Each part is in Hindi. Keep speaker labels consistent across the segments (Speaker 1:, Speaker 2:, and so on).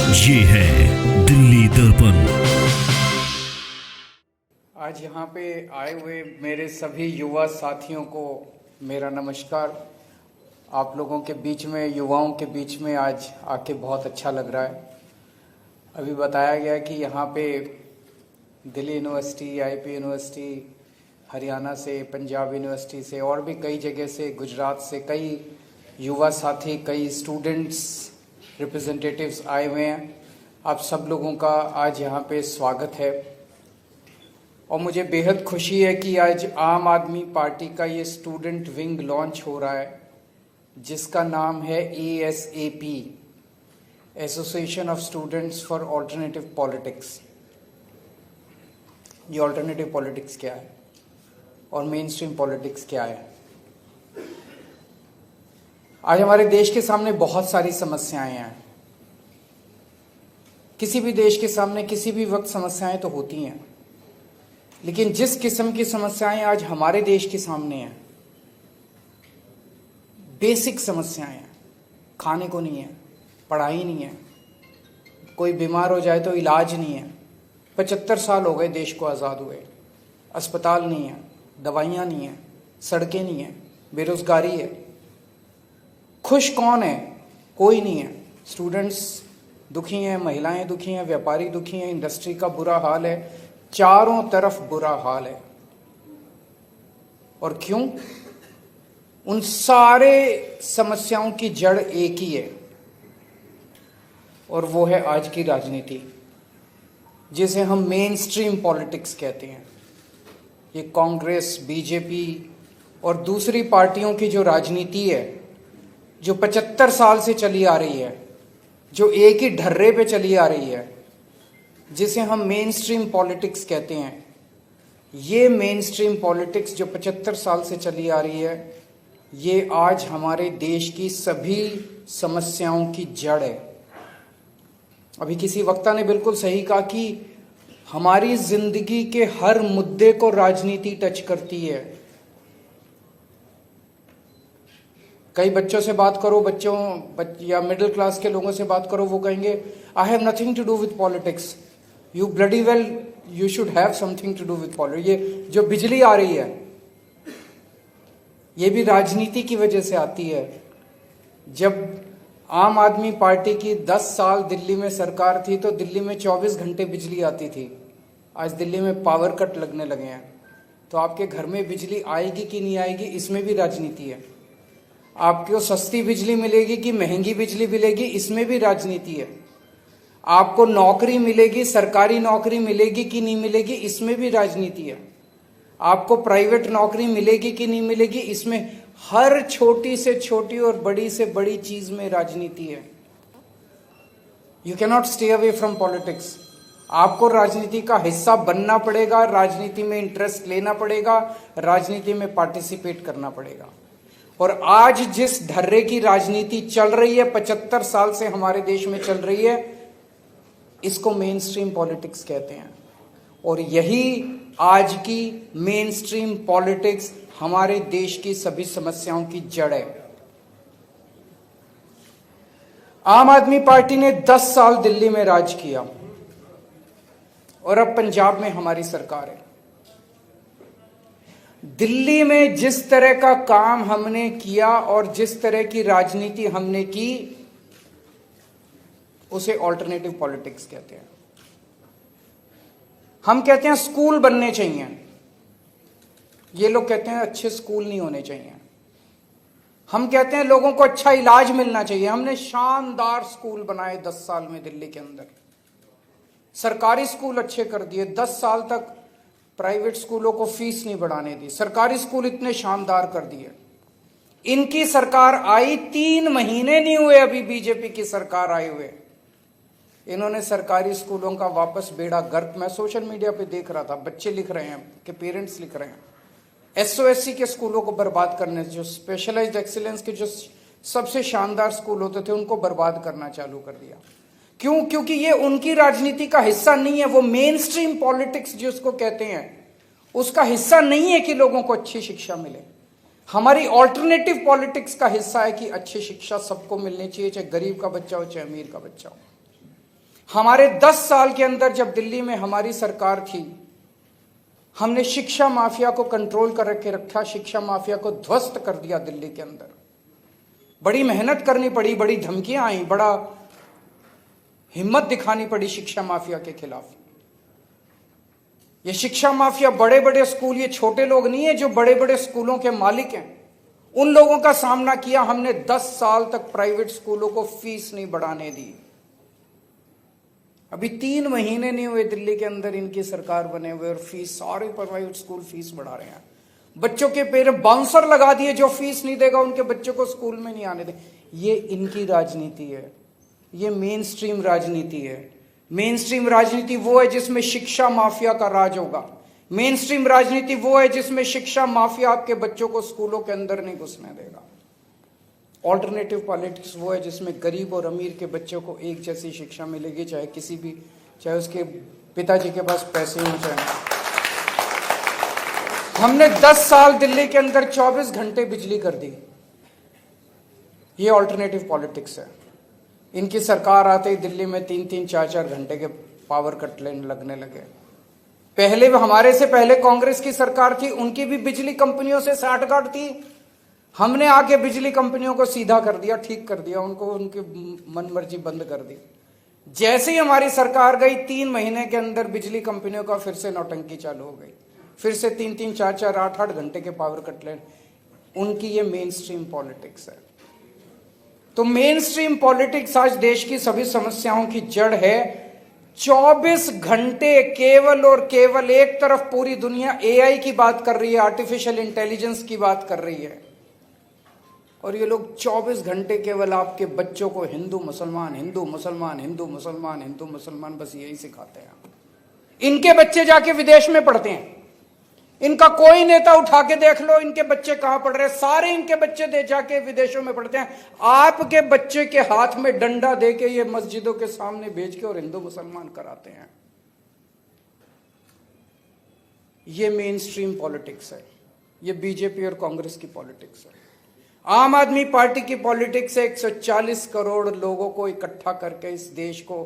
Speaker 1: ये है दिल्ली दर्पण।
Speaker 2: आज यहाँ पे आए हुए मेरे सभी युवा साथियों को मेरा नमस्कार। आप लोगों के बीच में, युवाओं के बीच में आज आके बहुत अच्छा लग रहा है। अभी बताया गया कि यहाँ पे Delhi university, IP university, Haryana से, पंजाब यूनिवर्सिटी से और भी कई जगह से, गुजरात से कई युवा साथी, कई स्टूडेंट्स रिप्रेजेंटेटिव्स आए हुए हैं। आप सब लोगों का आज यहाँ पे स्वागत है और मुझे बेहद खुशी है कि आज आम आदमी पार्टी का ये स्टूडेंट विंग लॉन्च हो रहा है, जिसका नाम है ASAP, association of students for alternative politics. ये ऑल्टरनेटिव पॉलिटिक्स क्या है और मेन स्ट्रीम पॉलिटिक्स क्या है? आज हमारे देश के सामने बहुत सारी समस्याएं हैं। किसी भी देश के सामने किसी भी वक्त समस्याएं तो होती हैं, लेकिन जिस किस्म की समस्याएं आज हमारे देश के सामने हैं, बेसिक समस्याएं हैं। खाने को नहीं है, पढ़ाई नहीं है, कोई बीमार हो जाए तो इलाज नहीं है। 75 साल हो गए देश को आज़ाद हुए, अस्पताल नहीं है, दवाइयाँ नहीं है, सड़कें नहीं है, बेरोजगारी है। खुश कौन है? कोई नहीं है। स्टूडेंट्स दुखी हैं, महिलाएं दुखी हैं, व्यापारी दुखी हैं, इंडस्ट्री का बुरा हाल है, चारों तरफ बुरा हाल है। और क्यों? उन सारे समस्याओं की जड़ एक ही है और वो है आज की राजनीति, जिसे हम मेन स्ट्रीम पॉलिटिक्स कहते हैं। ये कांग्रेस, बीजेपी और दूसरी पार्टियों की जो राजनीति है, जो 75 साल से चली आ रही है, जो एक ही ढर्रे पे चली आ रही है, जिसे हम मेन स्ट्रीम पॉलिटिक्स कहते हैं। ये मेन स्ट्रीम पॉलिटिक्स जो 75 साल से चली आ रही है, ये आज हमारे देश की सभी समस्याओं की जड़ है। अभी किसी वक्ता ने बिल्कुल सही कहा कि हमारी जिंदगी के हर मुद्दे को राजनीति टच करती है। कई बच्चों से बात करो, या मिडिल क्लास के लोगों से बात करो, वो कहेंगे I have nothing to do with politics. You bloody well you should have something to do with politics. ये जो बिजली आ रही है, ये भी राजनीति की वजह से आती है। जब आम आदमी पार्टी की 10 साल दिल्ली में सरकार थी तो दिल्ली में 24 घंटे बिजली आती थी। आज दिल्ली में पावर कट लगने लगे हैं, तो आपके घर में बिजली आएगी कि नहीं आएगी, इसमें भी राजनीति है। आपको सस्ती बिजली मिलेगी कि महंगी बिजली मिलेगी, इसमें भी राजनीति है। आपको नौकरी मिलेगी, सरकारी नौकरी मिलेगी कि नहीं मिलेगी, इसमें भी राजनीति है। आपको प्राइवेट नौकरी मिलेगी कि नहीं मिलेगी, इसमें हर छोटी से छोटी और बड़ी से बड़ी चीज में राजनीति है। You can not stay away from politics. आपको राजनीति का हिस्सा बनना पड़ेगा, राजनीति में इंटरेस्ट लेना पड़ेगा, राजनीति में पार्टिसिपेट करना पड़ेगा। और आज जिस ढर्रे की राजनीति चल रही है, 75 साल से हमारे देश में चल रही है, इसको मेन स्ट्रीम पॉलिटिक्स कहते हैं। और यही आज की मेन स्ट्रीम पॉलिटिक्स हमारे देश की सभी समस्याओं की जड़ है। आम आदमी पार्टी ने 10 साल दिल्ली में राज किया और अब पंजाब में हमारी सरकार है। दिल्ली में जिस तरह का काम हमने किया और जिस तरह की राजनीति हमने की, उसे ऑल्टरनेटिव पॉलिटिक्स कहते हैं। हम कहते हैं स्कूल बनने चाहिए, ये लोग कहते हैं अच्छे स्कूल नहीं होने चाहिए। हम कहते हैं लोगों को अच्छा इलाज मिलना चाहिए। हमने शानदार स्कूल बनाए 10 साल में दिल्ली के अंदर, सरकारी स्कूल अच्छे कर दिए। 10 साल तक प्राइवेट स्कूलों को फीस नहीं बढ़ाने दी, सरकारी स्कूल इतने शानदार कर दिए। इनकी सरकार आई 3 महीने नहीं हुए अभी बीजेपी की सरकार आए हुए, इन्होंने सरकारी स्कूलों का वापस बेड़ा गर्क। मैं सोशल मीडिया पे देख रहा था, बच्चे लिख रहे हैं कि पेरेंट्स लिख रहे हैं, SOSC के स्कूलों को बर्बाद करने, जो स्पेशलाइज्ड एक्सीलेंस के जो सबसे शानदार स्कूल होते थे, उनको बर्बाद करना चालू कर दिया। क्यों? क्योंकि ये उनकी राजनीति का हिस्सा नहीं है। वो मेन स्ट्रीम पॉलिटिक्स जिसको कहते हैं, उसका हिस्सा नहीं है कि लोगों को अच्छी शिक्षा मिले। हमारी ऑल्टरनेटिव पॉलिटिक्स का हिस्सा है कि अच्छी शिक्षा सबको मिलनी चाहिए, चाहे गरीब का बच्चा हो चाहे अमीर का बच्चा हो। हमारे 10 साल के अंदर जब दिल्ली में हमारी सरकार थी, हमने शिक्षा माफिया को कंट्रोल कर के रखा, शिक्षा माफिया को ध्वस्त कर दिया दिल्ली के अंदर। बड़ी मेहनत करनी पड़ी, बड़ी धमकियां आई, बड़ा हिम्मत दिखानी पड़ी शिक्षा माफिया के खिलाफ। ये शिक्षा माफिया बड़े बड़े स्कूल, ये छोटे लोग नहीं है जो बड़े बड़े स्कूलों के मालिक हैं, उन लोगों का सामना किया हमने। 10 साल तक प्राइवेट स्कूलों को फीस नहीं बढ़ाने दी। अभी 3 महीने नहीं हुए दिल्ली के अंदर इनकी सरकार बने हुए और फीस, सारे प्राइवेट स्कूल फीस बढ़ा रहे हैं। बच्चों के पेरेंट्स बाउंसर लगा दिए, जो फीस नहीं देगा उनके बच्चों को स्कूल में नहीं आने दे। ये इनकी राजनीति है, ये मेन स्ट्रीम राजनीति है। मेन स्ट्रीम राजनीति वो है जिसमें शिक्षा माफिया का राज होगा। मेन स्ट्रीम राजनीति वो है जिसमें शिक्षा माफिया आपके बच्चों को स्कूलों के अंदर नहीं घुसने देगा। ऑल्टरनेटिव पॉलिटिक्स वो है जिसमें गरीब और अमीर के बच्चों को एक जैसी शिक्षा मिलेगी, चाहे उसके पिताजी के पास पैसे हो चाहे। हमने 10 साल दिल्ली के अंदर 24 घंटे बिजली कर दी। ये ऑल्टरनेटिव पॉलिटिक्स है। इनकी सरकार आते ही दिल्ली में 3-3, 4-4 घंटे के पावर कट लगने लगे। पहले हमारे से पहले कांग्रेस की सरकार थी, उनकी भी बिजली कंपनियों से साठगांठ थी। हमने आके बिजली कंपनियों को सीधा कर दिया, ठीक कर दिया, उनको उनकी मनमर्जी बंद कर दी। जैसे ही हमारी सरकार गई 3 महीने के अंदर बिजली कंपनियों का फिर से नौटंकी चालू हो गई, फिर से 3-3, 4-4, 8-8 घंटे के पावर कट उनकी ये मेन स्ट्रीम पॉलिटिक्स है। तो मेन स्ट्रीम पॉलिटिक्स आज देश की सभी समस्याओं की जड़ है। 24 घंटे केवल और केवल एक तरफ पूरी दुनिया एआई की बात कर रही है, आर्टिफिशियल इंटेलिजेंस की बात कर रही है, और ये लोग 24 घंटे केवल आपके बच्चों को हिंदू मुसलमान, हिंदू मुसलमान, हिंदू मुसलमान, हिंदू मुसलमान, बस यही सिखाते हैं। इनके बच्चे जाके विदेश में पढ़ते हैं। इनका कोई नेता उठा के देख लो इनके बच्चे कहां पढ़ रहे हैं, सारे इनके बच्चे दे जाके विदेशों में पढ़ते हैं। आपके बच्चे के हाथ में डंडा देके ये मस्जिदों के सामने भेज के और हिंदू मुसलमान कराते हैं। ये मेन स्ट्रीम पॉलिटिक्स है, ये बीजेपी और कांग्रेस की पॉलिटिक्स है। आम आदमी पार्टी की पॉलिटिक्स है 140 करोड़ लोगों को इकट्ठा करके इस देश को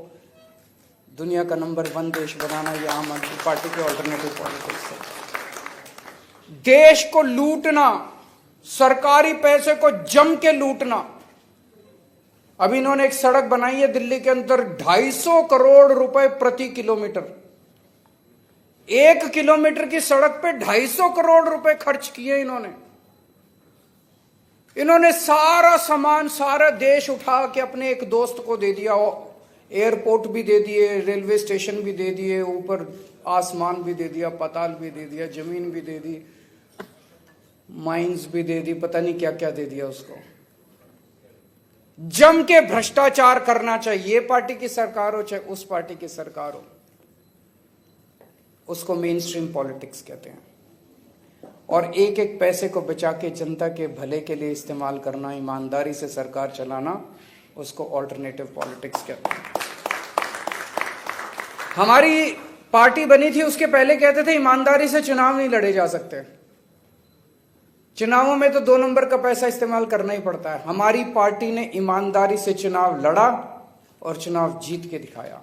Speaker 2: दुनिया का नंबर 1 देश बनाना। ये आम आदमी पार्टी की ऑल्टरनेटिव पॉलिटिक्स है। देश को लूटना, सरकारी पैसे को जम के लूटना। अभी इन्होंने एक सड़क बनाई है दिल्ली के अंदर 250 करोड़ रुपए प्रति किलोमीटर। 1 किलोमीटर की सड़क पे 250 करोड़ रुपए खर्च किए इन्होंने सारा सामान, सारा देश उठा के अपने एक दोस्त को दे दिया। एयरपोर्ट भी दे दिए, रेलवे स्टेशन भी दे दिए, ऊपर आसमान भी दे दिया, पाताल भी दे दिया, जमीन भी दे दी, माइंस भी दे दी, पता नहीं क्या क्या दे दिया उसको। जम के भ्रष्टाचार करना, चाहिए पार्टी की सरकार हो चाहे उस पार्टी की सरकार हो, उसको मेन स्ट्रीम पॉलिटिक्स कहते हैं। और एक एक पैसे को बचा के जनता के भले के लिए इस्तेमाल करना, ईमानदारी से सरकार चलाना, उसको ऑल्टरनेटिव पॉलिटिक्स कहते हैं। हमारी पार्टी बनी थी उसके पहले कहते थे ईमानदारी से चुनाव नहीं लड़े जा सकते, चुनावों में तो 2 नंबर का पैसा इस्तेमाल करना ही पड़ता है। हमारी पार्टी ने ईमानदारी से चुनाव लड़ा और चुनाव जीत के दिखाया।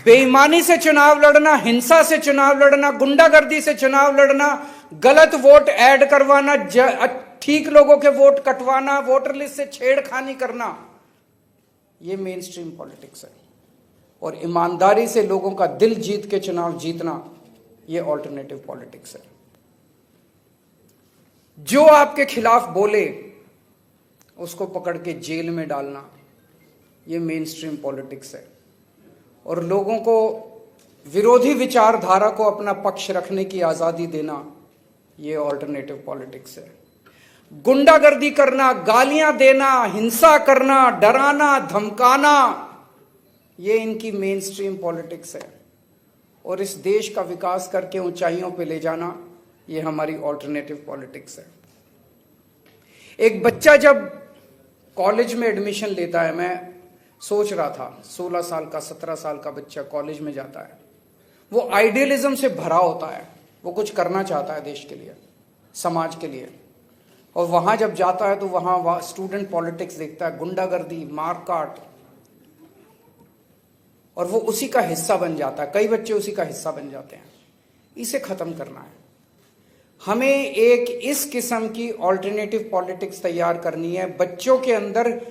Speaker 2: बेईमानी से चुनाव लड़ना, हिंसा से चुनाव लड़ना, गुंडागर्दी से चुनाव लड़ना, गलत वोट ऐड करवाना, ठीक लोगों के वोट कटवाना, वोटर लिस्ट से छेड़खानी करना, यह मेन स्ट्रीम पॉलिटिक्स है। और ईमानदारी से लोगों का दिल जीत के चुनाव जीतना, यह ऑल्टरनेटिव पॉलिटिक्स है। जो आपके खिलाफ बोले उसको पकड़ के जेल में डालना, यह मेन स्ट्रीम पॉलिटिक्स है। और लोगों को विरोधी विचारधारा को अपना पक्ष रखने की आजादी देना, यह ऑल्टरनेटिव पॉलिटिक्स है। गुंडागर्दी करना, गालियां देना, हिंसा करना, डराना, धमकाना, यह इनकी मेन स्ट्रीम पॉलिटिक्स है। और इस देश का विकास करके ऊंचाइयों पे ले जाना, यह हमारी ऑल्टरनेटिव पॉलिटिक्स है। एक बच्चा जब कॉलेज में एडमिशन लेता है, मैं सोच रहा था 16 साल का, 17 साल का बच्चा कॉलेज में जाता है, वो आइडियलिज्म से भरा होता है, वो कुछ करना चाहता है देश के लिए, समाज के लिए। और वहां जब जाता है तो वहां स्टूडेंट पॉलिटिक्स देखता है, गुंडागर्दी, मारकाट, और वो उसी का हिस्सा बन जाता है, कई बच्चे उसी का हिस्सा बन जाते हैं। इसे खत्म करना है। हमें एक इस किस्म की ऑल्टरनेटिव पॉलिटिक्स तैयार करनी है। बच्चों के अंदर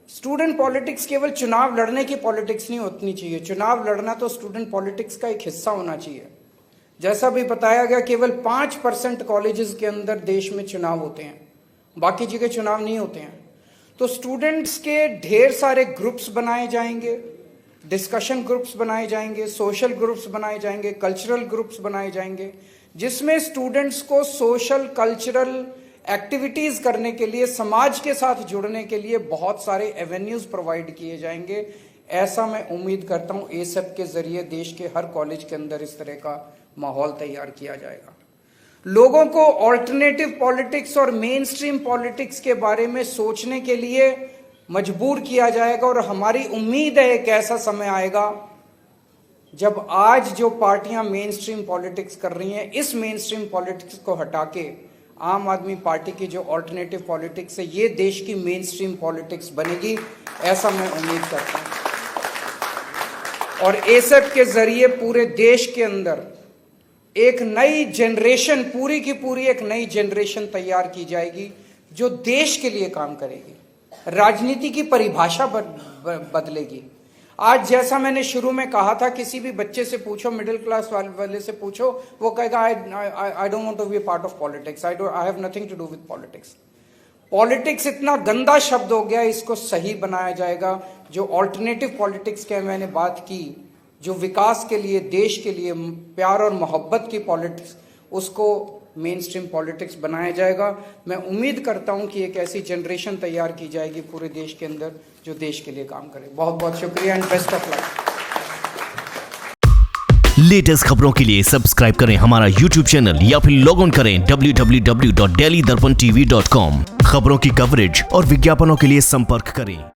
Speaker 2: स्टूडेंट पॉलिटिक्स केवल चुनाव लड़ने की पॉलिटिक्स नहीं होनी चाहिए। चुनाव लड़ना तो स्टूडेंट पॉलिटिक्स का एक हिस्सा होना चाहिए। जैसा भी बताया गया, केवल 5% कॉलेजेस के अंदर देश में चुनाव होते हैं, बाकी जगह चुनाव नहीं होते हैं। तो स्टूडेंट्स के ढेर सारे ग्रुप्स बनाए जाएंगे, डिस्कशन ग्रुप्स बनाए जाएंगे, सोशल ग्रुप्स बनाए जाएंगे, कल्चरल ग्रुप्स बनाए जाएंगे, जिसमें स्टूडेंट्स को सोशल कल्चरल एक्टिविटीज करने के लिए, समाज के साथ जुड़ने के लिए बहुत सारे एवेन्यूज प्रोवाइड किए जाएंगे। ऐसा मैं उम्मीद करता हूं एसेप के जरिए देश के हर कॉलेज के अंदर इस तरह का माहौल तैयार किया जाएगा। लोगों को ऑल्टरनेटिव पॉलिटिक्स और मेन स्ट्रीम पॉलिटिक्स के बारे में सोचने के लिए मजबूर किया जाएगा। और हमारी उम्मीद है एक ऐसा समय आएगा जब आज जो पार्टियां मेन स्ट्रीम पॉलिटिक्स कर रही हैं, इस मेन स्ट्रीम पॉलिटिक्स को हटा के आम आदमी पार्टी की जो ऑल्टरनेटिव पॉलिटिक्स है, ये देश की मेन स्ट्रीम पॉलिटिक्स बनेगी, ऐसा मैं उम्मीद करता हूं। और एसेप के जरिए पूरे देश के अंदर एक नई जनरेशन, पूरी की पूरी एक नई जनरेशन तैयार की जाएगी जो देश के लिए काम करेगी। राजनीति की परिभाषा बदलेगी। आज जैसा मैंने शुरू में कहा था, किसी भी बच्चे से पूछो, मिडिल क्लास वाले से पूछो, वो कहेगा I don't want to be part of politics, I have nothing to do with politics. Politics इतना गंदा शब्द हो गया, इसको सही बनाया जाएगा। जो ऑल्टरनेटिव पॉलिटिक्स की मैंने बात की, जो विकास के लिए, देश के लिए प्यार और मोहब्बत की पॉलिटिक्स, उसको मेन स्ट्रीम पॉलिटिक्स बनाया जाएगा। मैं उम्मीद करता हूं कि एक ऐसी जनरेशन तैयार की जाएगी पूरे देश के अंदर जो देश के लिए काम करे। बहुत बहुत शुक्रिया and best of luck.
Speaker 1: Latest खबरों के लिए सब्सक्राइब करें हमारा YouTube चैनल या फिर लॉग ऑन करें www.delhidarpantv.com। खबरों की कवरेज और विज्ञापनों के लिए संपर्क करें।